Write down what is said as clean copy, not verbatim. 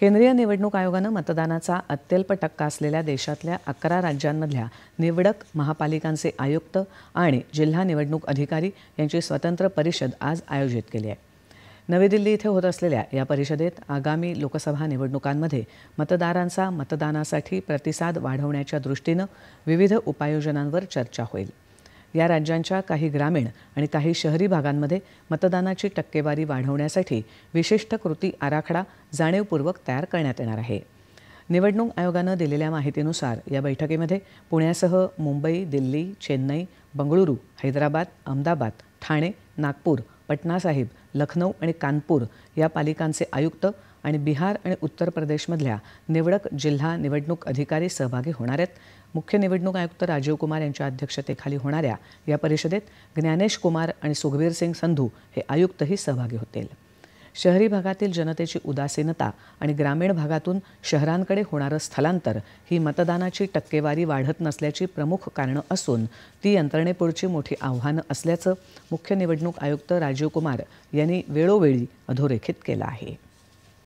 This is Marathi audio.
केंद्रीय निवडणूक आयोगानं मतदानाचा अत्यल्प टक्का असलेल्या देशातल्या 11 राज्यांमधल्या निवडक महापालिकांचे आयुक्त आणि जिल्हा निवडणूक अधिकारी यांची स्वतंत्र परिषद आज आयोजित केली आहे। नवी दिल्ली इथे होत असलेल्या या परिषदेत आगामी लोकसभा निवडणुकांमध्ये मतदारांचा मतदानासाठी प्रतिसाद वाढवण्याच्या दृष्टीनं विविध उपाययोजनांवर चर्चा होईल। या राज्यांच्या काही ग्रामीण आणि काही शहरी भागांमध्ये मतदानाची टक्केवारी वाढवण्यासाठी विशिष्ट कृती आराखडा जाणीवपूर्वक तयार करण्यात येणार आहे। निवडणूक आयोगानं दिलेल्या माहितीनुसार या बैठकीमध्ये पुण्यासह मुंबई, दिल्ली, चेन्नई, बंगळुरू, हैदराबाद, अहमदाबाद, ठाणे, नागपूर, पटना साहिब, लखनौ आणि कानपूर या पालिकांचे आयुक्त आणि बिहार आणि उत्तर प्रदेशमधल्या निवडक जिल्हा निवडणूक अधिकारी सहभागी होणार आहेत। मुख्य निवडणूक आयुक्त राजीव कुमार यांच्या अध्यक्षतेखाली होणाऱ्या या परिषदेत ज्ञानेश कुमार आणि सुखबीर सिंग संधू हे आयुक्तही सहभागी होतील। शहरी भागातील जनतेची उदासीनता आणि ग्रामीण भागातून शहरांकडे होणारं स्थलांतर ही मतदानाची टक्केवारी वाढत नसल्याची प्रमुख कारणं असून ती यंत्रणेपुढची मोठी आव्हानं असल्याचं मुख्य निवडणूक आयुक्त राजीव कुमार यांनी वेळोवेळी अधोरेखित केलं आहे।